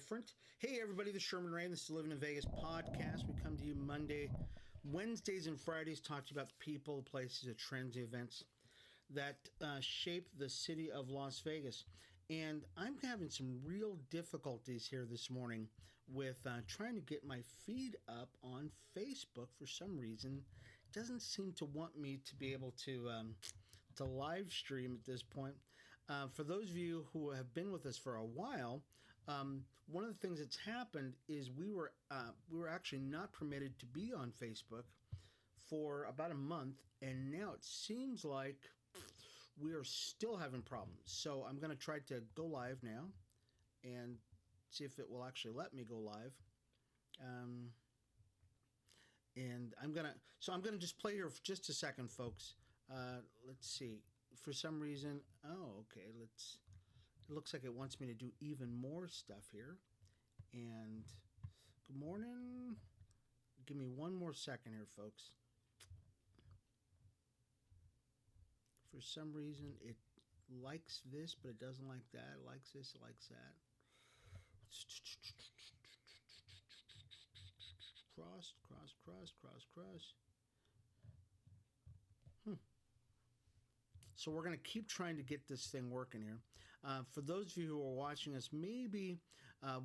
different. Hey, everybody, this is Sherman Ray. This is Livin in Vegas podcast. We come to you Monday, Wednesdays, and Fridays, talk to you about the people, places, the trends, the events that shape the city of Las Vegas. And I'm having some real difficulties here this morning with trying to get my feed up on Facebook. For some reason, it doesn't seem to want me to be able to live stream at this point. For those of you who have been with us for a while, one of the things that's happened is we were actually not permitted to be on Facebook for about a month, and now it seems like we are still having problems. So I'm going to try to go live now and see if it will actually let me go live. And I'm going to just play here for just a second, folks. Let's see. For some reason, okay, it looks like it wants me to do even more stuff here. And good morning. Give me one more second here, folks. For some reason, it likes this, but it doesn't like that. It likes this, it likes that. Cross. So we're going to keep trying to get this thing working here. For those of you who are watching us, maybe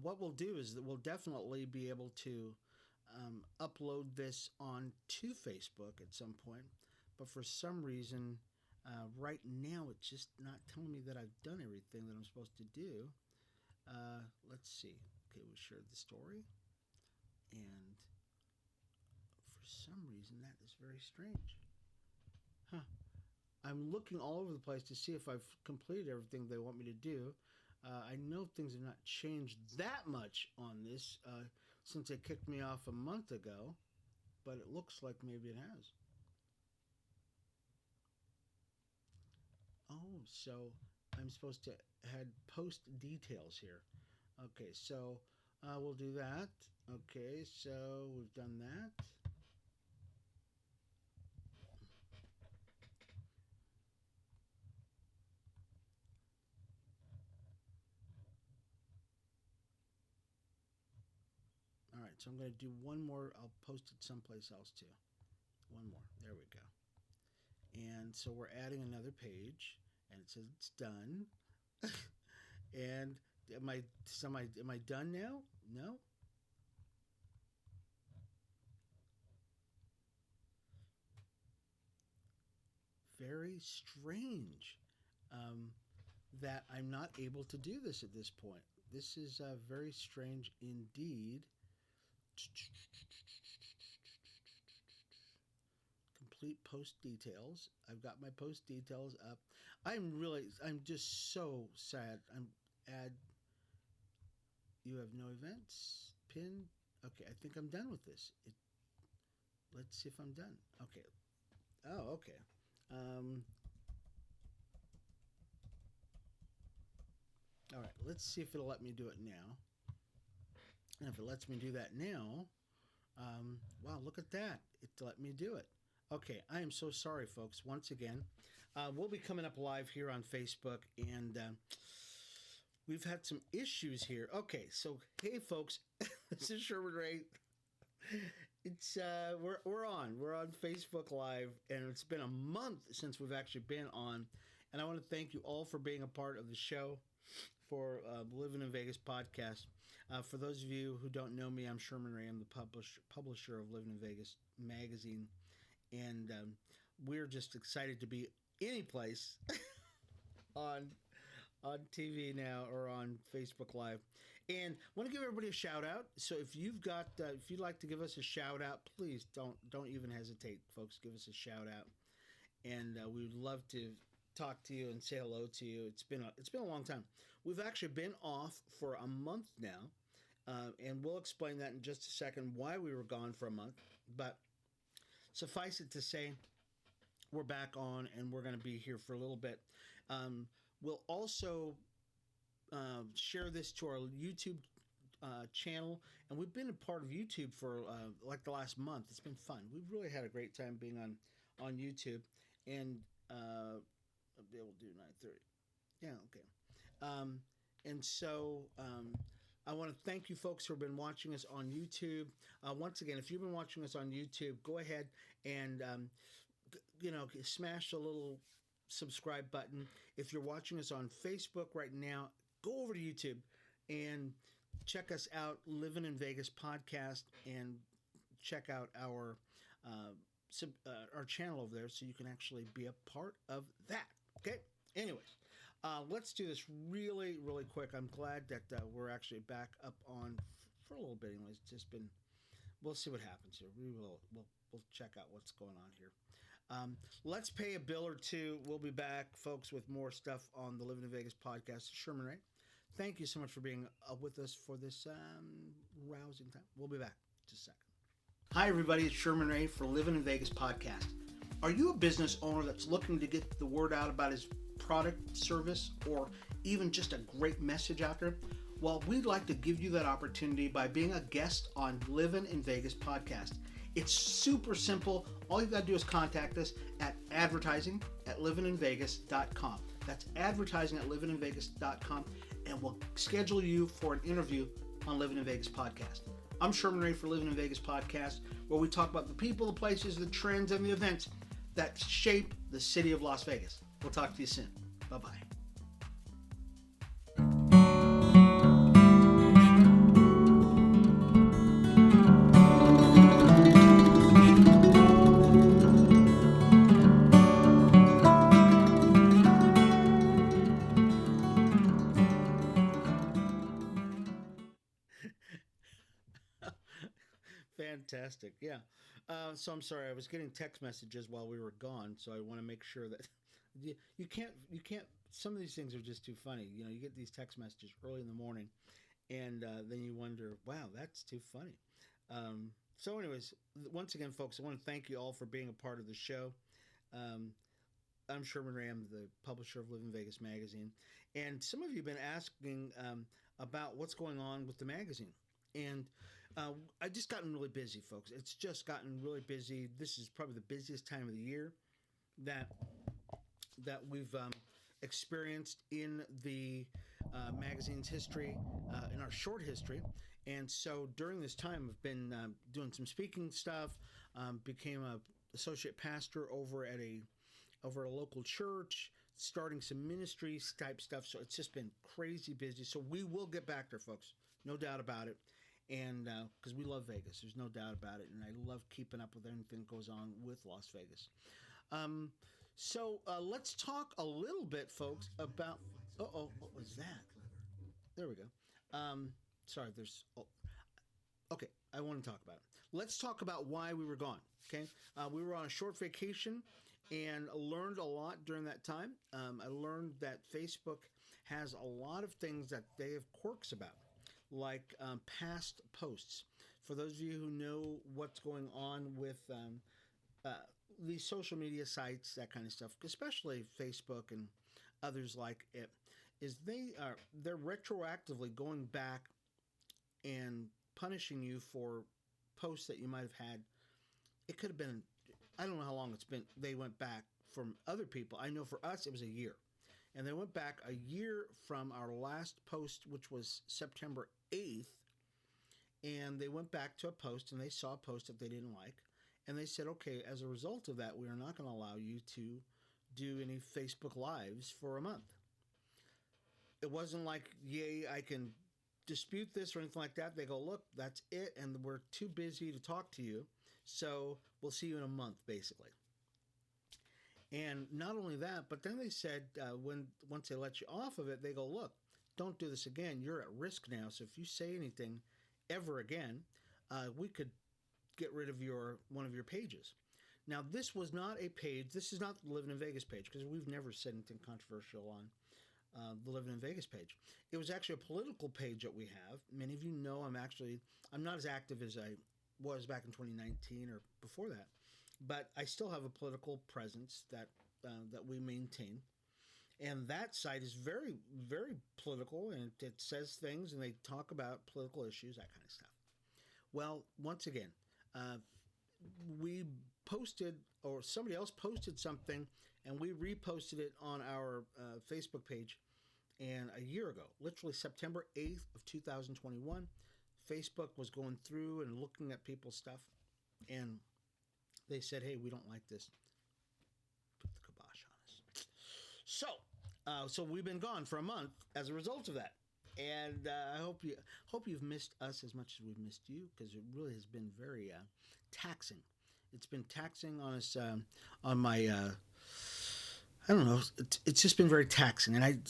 what we'll do is that we'll definitely be able to upload this onto Facebook at some point. But for some reason, right now it's just not telling me that I've done everything that I'm supposed to do. Let's see. Okay, we shared the story. And for some reason, that is very strange. I'm looking all over the place to see if I've completed everything they want me to do. I know things have not changed that much on this since they kicked me off a month ago, but it looks like maybe it has. Oh, so I'm supposed to add post details here. Okay, so we'll do that. Okay, so we've done that. All right, so I'm going to do one more. I'll post it someplace else too. One more. There we go. And so we're adding another page, and it says it's done. And am I done now? No. Very strange that I'm not able to do this at this point. This is very strange indeed. Complete post details. I've got my post details up. I'm just so sad. You have no events. Pin. Okay, I think I'm done with this. Let's see if I'm done. Okay. Oh, okay. All right, let's see if it'll let me do it now. And if it lets me do that now, wow, look at that. It let me do it. Okay, I am so sorry, folks. Once again, we'll be coming up live here on Facebook, and we've had some issues here. Okay, so hey, folks, this is Sherman Ray. It's we're on Facebook Live, and it's been a month since we've actually been on, and I want to thank you all for being a part of the show for Livin in Vegas podcast. For those of you who don't know me, I'm Sherman Ray. I'm the publisher of Livin in Vegas magazine. And we're just excited to be any place on TV now or on Facebook Live. And I want to give everybody a shout out. So if you'd like to give us a shout out, please don't even hesitate, folks. Give us a shout out, and we would love to talk to you and say hello to you. It's been a long time. We've actually been off for a month now, and we'll explain that in just a second why we were gone for a month, but. Suffice it to say, we're back on, and we're going to be here for a little bit. We'll also share this to our YouTube channel, and we've been a part of YouTube for like the last month. It's been fun. We've really had a great time being on YouTube, and I'll be able to do 9:30. Yeah, okay. And so I want to thank you folks who have been watching us on YouTube. Once again, if you've been watching us on YouTube, go ahead and smash the little subscribe button. If you're watching us on Facebook right now, go over to YouTube and check us out, Livin in Vegas podcast, and check out our channel over there so you can actually be a part of that. Okay. Anyways, let's do this really, really quick. I'm glad that we're actually back up on for a little bit. Anyways, it's just been. We'll see what happens here. We'll check out what's going on here. Let's pay a bill or two. We'll be back, folks, with more stuff on the Livin in Vegas podcast. Sherman Ray, thank you so much for being with us for this rousing time. We'll be back in just a second. Hi, everybody. It's Sherman Ray for Livin in Vegas podcast. Are you a business owner that's looking to get the word out about his product, service, or even just a great message out there? Well, we'd like to give you that opportunity by being a guest on Livin in Vegas podcast. It's super simple. All you've got to do is contact us at advertising@livininvegas.com. That's advertising@livininvegas.com, and we'll schedule you for an interview on Livin in Vegas podcast. I'm Sherman Ray for Livin in Vegas podcast, where we talk about the people, the places, the trends, and the events that shape the city of Las Vegas. We'll talk to you soon. Bye-bye. Fantastic. Yeah. So I'm sorry. I was getting text messages while we were gone, so I want to make sure that you can't. Some of these things are just too funny. You get these text messages early in the morning, and then you wonder, wow, that's too funny. So, anyways, once again, folks, I want to thank you all for being a part of the show. I'm Sherman Ray. I'm the publisher of Livin Vegas magazine, and some of you have been asking about what's going on with the magazine, and I just gotten really busy, folks. It's just gotten really busy. This is probably the busiest time of the year that we've experienced in the magazine's history, in our short history. And so during this time, I've been doing some speaking stuff. Became a associate pastor over at a local church, starting some ministries type stuff. So it's just been crazy busy. So we will get back there, folks. No doubt about it. And because we love Vegas, there's no doubt about it, and I love keeping up with anything that goes on with Las Vegas. So let's talk a little bit, folks, about. What was that? There we go. Sorry, there's. Okay, I want to talk about it. Let's talk about why we were gone. Okay, we were on a short vacation and learned a lot during that time. I learned that Facebook has a lot of things that they have quirks about, like past posts. For those of you who know what's going on with these social media sites, that kind of stuff, especially Facebook and others like it, is they're retroactively going back and punishing you for posts that you might have had. It could have been, I don't know how long it's been. They went back from other people. I know for us, it was a year. And they went back a year from our last post, which was September 8th. And they went back to a post and they saw a post that they didn't like. And they said, okay, as a result of that, we are not going to allow you to do any Facebook Lives for a month. It wasn't like, yay, I can dispute this or anything like that. They go, look, that's it. And we're too busy to talk to you. So we'll see you in a month, basically. And not only that, but then they said once they let you off of it, they go, look, don't do this again. You're at risk now. So if you say anything ever again, we could get rid of one of your pages. Now, this was not a page. This is not the Livin in Vegas page, because we've never said anything controversial on the Livin in Vegas page. It was actually a political page that we have. Many of you know I'm not as active as I was back in 2019 or before that. But I still have a political presence that we maintain. And that site is very, very political, and it says things, and they talk about political issues, that kind of stuff. Well, once again, we posted, or somebody else posted something, and we reposted it on our Facebook page And a year ago, literally September 8th of 2021, Facebook was going through and looking at people's stuff, and they said, "Hey, we don't like this." Put the kibosh on us. So we've been gone for a month as a result of that, and I hope you've missed us as much as we've missed you, because it really has been very taxing. It's been taxing on us, on my. I don't know. It's just been very taxing, and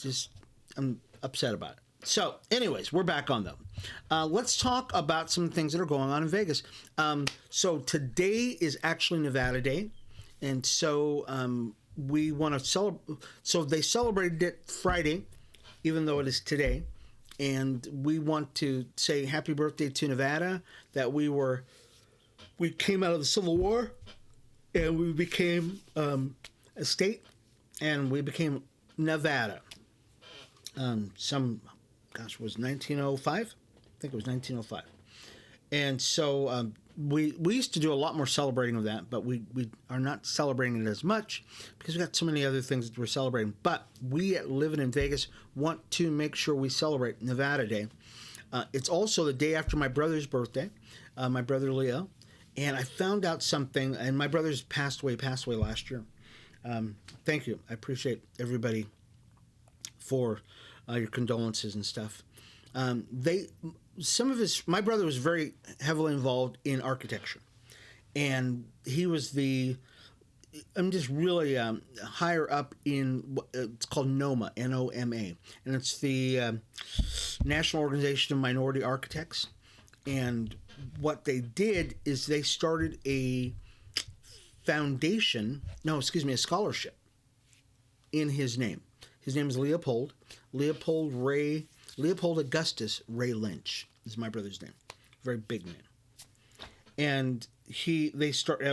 I'm upset about it. So, anyways, we're back on though. Let's talk about some things that are going on in Vegas. So today is actually Nevada Day, and so we want to celebrate. So they celebrated it Friday, even though it is today, and we want to say happy birthday to Nevada. That we came out of the Civil War, and we became a state, and we became Nevada. Was 1905? I think it was 1905. And so we used to do a lot more celebrating of that, but we are not celebrating it as much because we got so many other things that we're celebrating. But we at Livin in Vegas want to make sure we celebrate Nevada Day. It's also the day after my brother's birthday, my brother Leo. And I found out something, and my brother's passed away last year. Thank you. I appreciate everybody for your condolences and stuff. My brother was very heavily involved in architecture, and he was I'm just really higher up in it's called NOMA, NOMA, and it's the National Organization of Minority Architects. And what they did is they started a scholarship in his name. His name is Leopold Augustus Ray Lynch is my brother's name. Very big name. And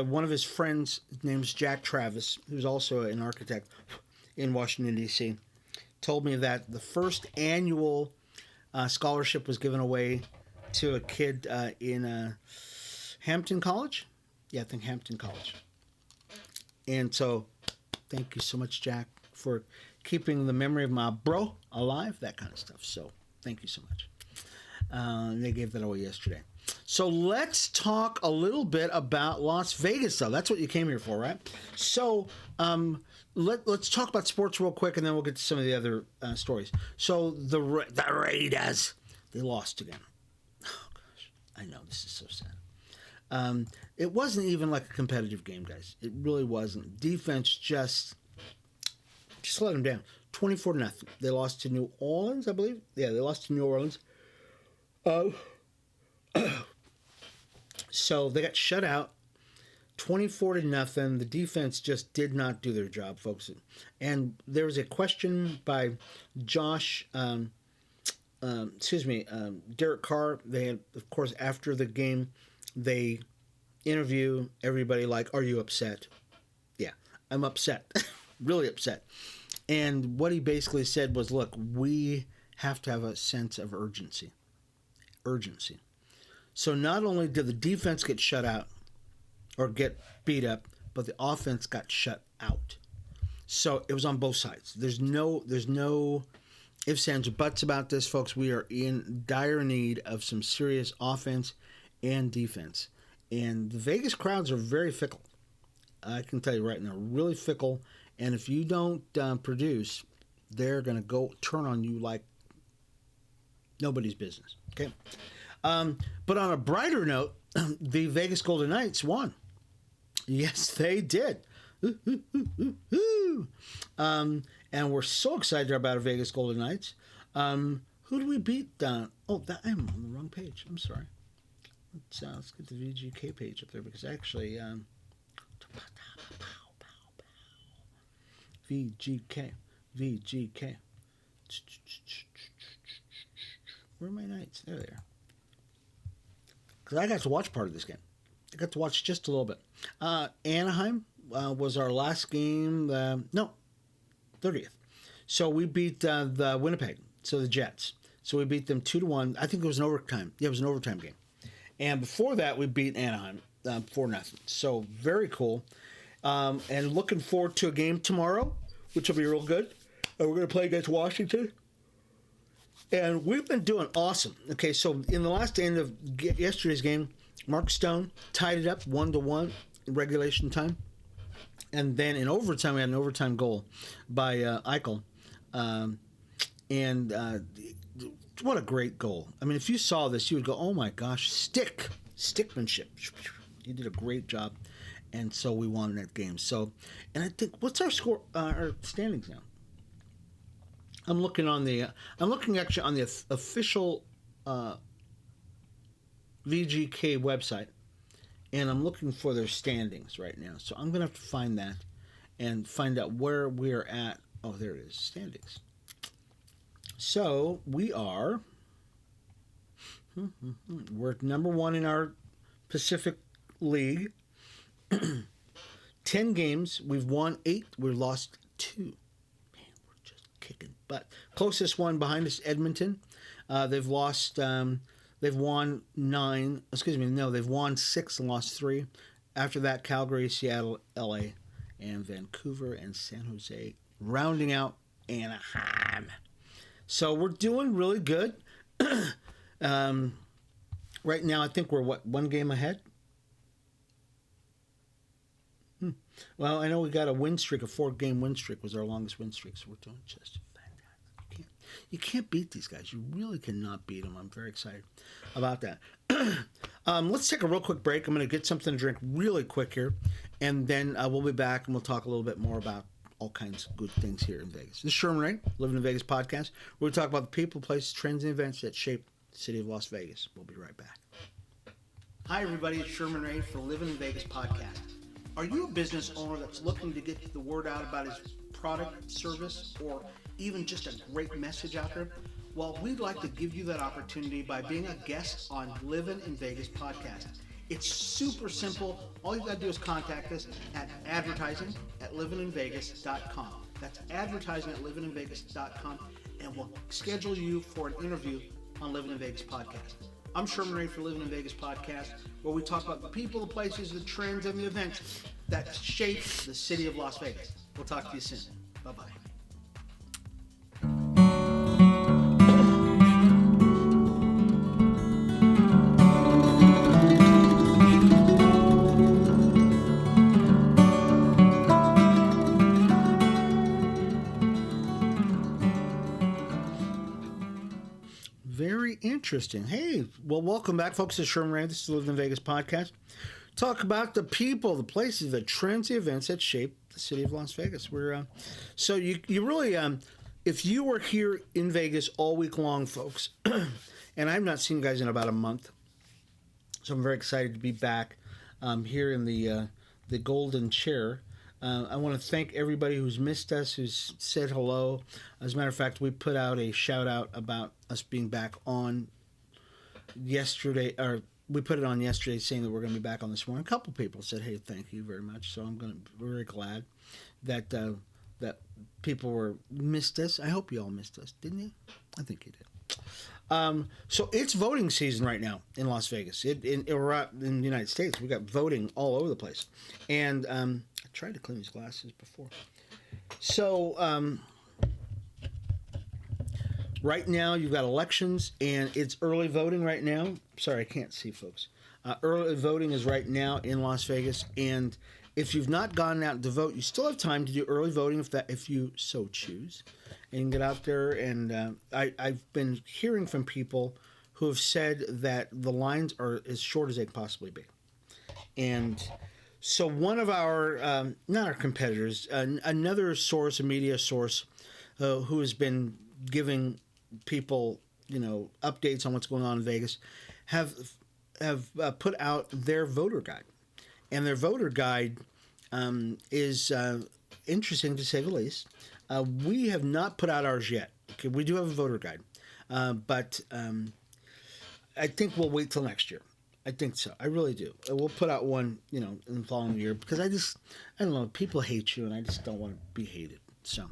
one of his friends, his name's Jack Travis, who's also an architect in Washington, D.C., told me that the first annual scholarship was given away to a kid in Hampton College. Yeah, I think Hampton College. And so thank you so much, Jack, for keeping the memory of my bro alive, that kind of stuff. So thank you so much. They gave that away yesterday. So let's talk a little bit about Las Vegas, though. That's what you came here for, right? So let's talk about sports real quick, and then we'll get to some of the other stories. So the Raiders, they lost again. Oh, gosh. I know, this is so sad. It wasn't even like a competitive game, guys. It really wasn't. Defense just let them down. 24-0. They lost to New Orleans, I believe. Yeah, they lost to New Orleans. So they got shut out. 24-0. The defense just did not do their job, folks. And there was a question by Derek Carr. They had, of course, after the game, they interview everybody like, "Are you upset?" Yeah, I'm upset. Really upset. And what he basically said was, look, we have to have a sense of urgency. So not only did the defense get shut out or get beat up, but the offense got shut out. So it was on both sides. There's no ifs, ands, or buts about this, folks. We are in dire need of some serious offense and defense. And the Vegas crowds are very fickle. I can tell you right now, really fickle. And if you don't produce, they're going to go turn on you like nobody's business. Okay. But on a brighter note, the Vegas Golden Knights won. Yes, they did. And we're so excited about our Vegas Golden Knights. Who do we beat? I'm on the wrong page. I'm sorry. Let's get the VGK page up there, because actually, VGK. Where are my Knights? There they are. Because I got to watch part of this game. I got to watch just a little bit. Anaheim was our last game. 30th. So we beat the Winnipeg, so the Jets. So we beat them 2-1. I think it was an overtime. Yeah, it was an overtime game. And before that, we beat Anaheim 4-0. So very cool. And looking forward to a game tomorrow, which will be real good. We're going to play against Washington. And we've been doing awesome. Okay, so in the last end of yesterday's game, Mark Stone tied it up 1-1 in regulation time. And then in overtime, we had an overtime goal by Eichel. And what a great goal. I mean, if you saw this, you would go, oh my gosh, stickmanship. He did a great job. And so we won that game. So, and I think, what's our score, our standings now? I'm looking actually on the official VGK website, and I'm looking for their standings right now. So I'm going to have to find that and find out where we're at. Oh, there it is, standings. So we are, we're number 1 in our Pacific League. 10 games, we've won 8, we've lost 2. Man, we're just kicking butt. Closest one behind us, Edmonton. They've won 9, they've won 6 and lost 3. After that, Calgary, Seattle, LA, and Vancouver and San Jose, rounding out Anaheim. So we're doing really good. Right now, I think we're, one game ahead? Well, I know we got a win streak, a 4-game win streak was our longest win streak, so we're doing just fantastic. You can't beat these guys. You really cannot beat them. I'm very excited about that. Let's take a real quick break. I'm going to get something to drink really quick here, and then we'll be back, and we'll talk a little bit more about all kinds of good things here in Vegas. This is Sherman Ray, Livin in Vegas podcast. We're going to talk about the people, places, trends, and events that shape the city of Las Vegas. We'll be right back. Hi, everybody. It's Sherman Ray for Livin in Vegas podcast. Are you a business owner that's looking to get the word out about his product, service, or even just a great message out there? Well, we'd like to give you that opportunity by being a guest on Livin in Vegas podcast. It's super simple. All you got to do is contact us at advertising@livininvegas.com. That's advertising@livininvegas.com, and we'll schedule you for an interview on Livin in Vegas podcast. I'm Sherman Ray for Livin in Vegas podcast, where we talk about the people, the places, the trends, and the events that shape the city of Las Vegas. We'll talk to you soon. Bye-bye. Very interesting. Hey, well, welcome back, folks. This is Sherman Ray. This is the Livin in Vegas podcast. Talk about the people, the places, the trends, the events that shape the city of Las Vegas. So you really, if you were here in Vegas all week long, folks, and I've not seen you guys in about a month, so I'm very excited to be back here in the golden chair. I want to thank everybody who's missed us, who's said hello. As a matter of fact, we put out a shout out about us being back on yesterday, or we put it on yesterday saying that we're going to be back on this morning. A couple people said, hey, thank you very much. So we're very glad that that people missed us. I hope you all missed us, didn't you? I think you did. So it's voting season right now in Las Vegas. In the United States, we got voting all over the place. And I tried to clean these glasses before. So right now you've got elections, and it's early voting right now. Sorry, I can't see, folks. Early voting is right now in Las Vegas, and if you've not gone out to vote, you still have time to do early voting if you so choose. And get out there, and I've been hearing from people who have said that the lines are as short as they can possibly be. And so one of our, not our competitors, another source, a media source, who has been giving people, updates on what's going on in Vegas, have put out their voter guide. And their voter guide is interesting, to say the least. We have not put out ours yet. Okay, we do have a voter guide, but I think we'll wait till next year. I think so. I really do. We'll put out one, in the following year, because I don't know, people hate you, and I just don't want to be hated. So,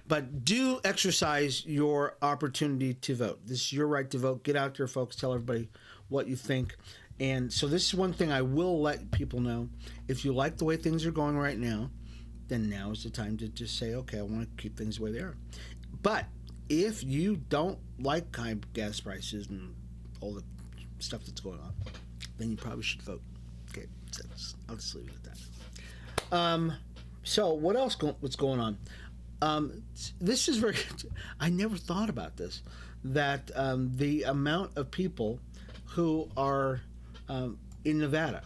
but do exercise your opportunity to vote. This is your right to vote. Get out there, folks. Tell everybody what you think. And so this is one thing I will let people know. If you like the way things are going right now, then now is the time to just say, okay, I want to keep things the way they are. But if you don't like high gas prices and all the stuff that's going on, then you probably should vote. Okay, so I'll just leave it at that. So what else? What's going on? This is very. I never thought about this. That the amount of people who are in Nevada.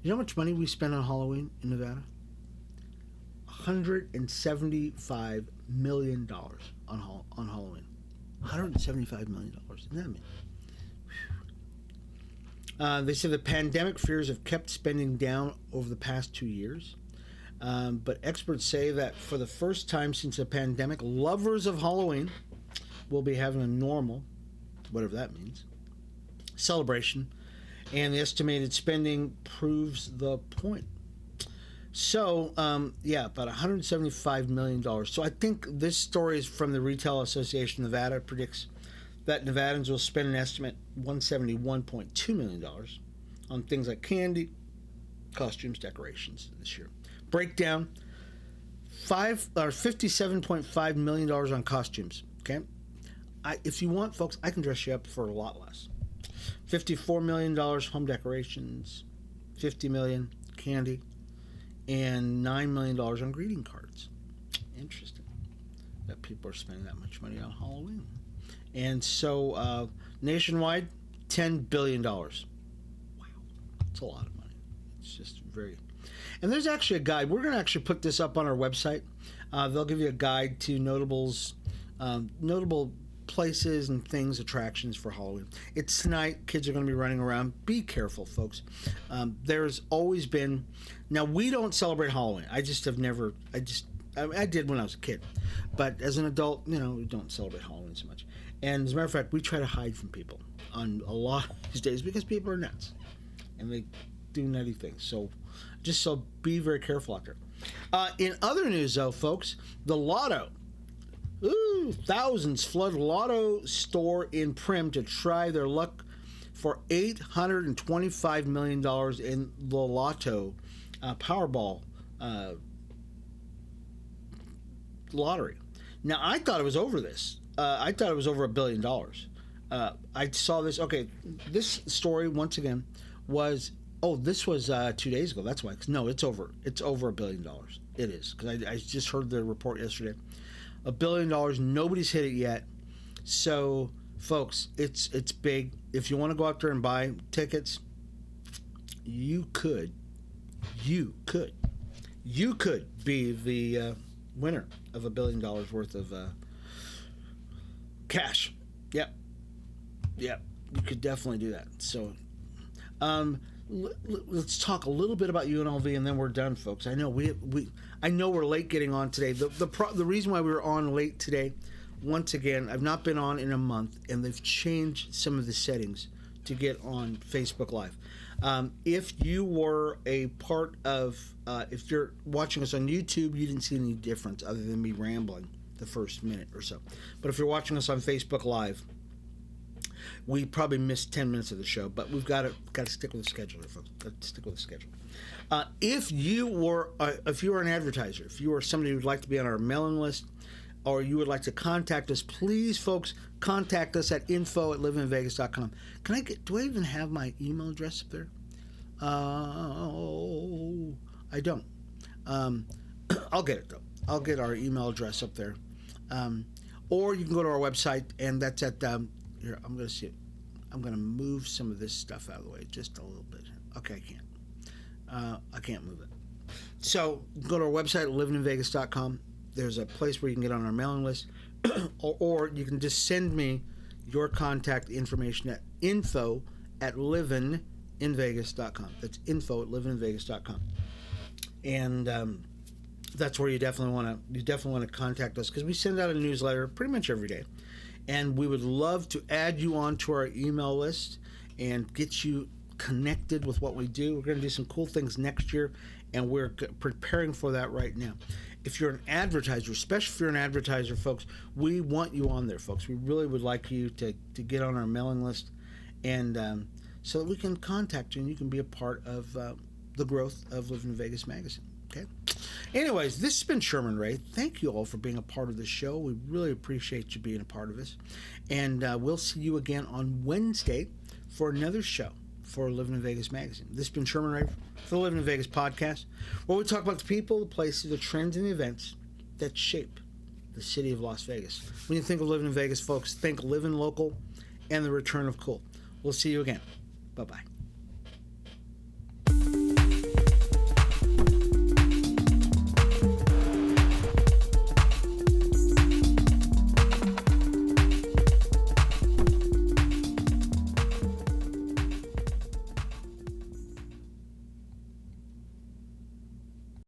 You know how much money we spend on Halloween in Nevada? $175 million on Halloween. $175 million. Isn't that amazing? They say the pandemic fears have kept spending down over the past 2 years. But experts say that for the first time since the pandemic, lovers of Halloween will be having a normal, whatever that means, celebration. And the estimated spending proves the point. So, about $175 million. So I think this story is from the Retail Association of Nevada. It predicts that Nevadans will spend an estimate $171.2 million on things like candy, costumes, decorations this year. Breakdown, $57.5 million on costumes. Okay, if you want, folks, I can dress you up for a lot less. $54 million home decorations, $50 million candy, and $9 million on greeting cards. Interesting that people are spending that much money on Halloween. And so nationwide, $10 billion. Wow, that's a lot of money. It's just very. And there's actually a guide. We're going to actually put this up on our website. They'll give you a guide to notable places and things, attractions for Halloween. It's tonight. Kids are going to be running around. Be careful, folks. There's always been. Now, we don't celebrate Halloween. I just have never. I did when I was a kid, but as an adult, we don't celebrate Halloween so much. And as a matter of fact, we try to hide from people on a lot of these days because people are nuts and they do nutty things. So be very careful out there. In other news, though, folks, the Lotto. Ooh, thousands flood Lotto store in Prim to try their luck for $825 million in the Lotto Powerball lottery. Now, I thought it was over this. I thought it was over $1 billion. I saw this. Okay, this story, once again, was... Oh, this was 2 days ago. That's why. No, it's over. It's over $1 billion. It is. Because I just heard the report yesterday. $1 billion. Nobody's hit it yet. So, folks, it's big. If you want to go out there and buy tickets, you could be the winner of $1 billion worth of cash. Yep. You could definitely do that. So, let's talk a little bit about UNLV and then we're done, folks. I know I know we're late getting on today. The reason why we were on late today, once again, I've not been on in a month, and they've changed some of the settings to get on Facebook Live. If you were a part of, if you're watching us on YouTube, you didn't see any difference other than me rambling the first minute or so. But if you're watching us on Facebook Live, we probably missed 10 minutes of the show, but we've got to stick with the schedule here, folks. Got to stick with the schedule. If you were an advertiser, if you are somebody who would like to be on our mailing list, or you would like to contact us, please, folks, contact us at info@livinvegas.com. Do I even have my email address up there? I don't. I'll get it, though. I'll get our email address up there. Or you can go to our website, and that's at, here, I'm going to see it. I'm going to move some of this stuff out of the way just a little bit. Okay, I can't move it. So go to our website, livinvegas.com. There's a place where you can get on our mailing list, or you can just send me your contact information at info@livinvegas.com. That's info@livinvegas.com. And that's where you definitely want to contact us, because we send out a newsletter pretty much every day, and we would love to add you onto our email list and get you connected with what we do. We're going to do some cool things next year, and we're preparing for that right now. If you're an advertiser, especially if you're an advertiser, folks, we want you on there, folks. We really would like you to get on our mailing list, and so that we can contact you and you can be a part of the growth of Livin in Vegas magazine. Okay. Anyways, this has been Sherman Ray. Thank you all for being a part of the show. We really appreciate you being a part of this. And we'll see you again on Wednesday for another show for Livin in Vegas magazine. This has been Sherman Ray for the Livin in Vegas podcast, where we talk about the people, the places, the trends, and the events that shape the city of Las Vegas. When you think of Livin in Vegas, folks, think living local and the return of cool. We'll see you again. Bye-bye.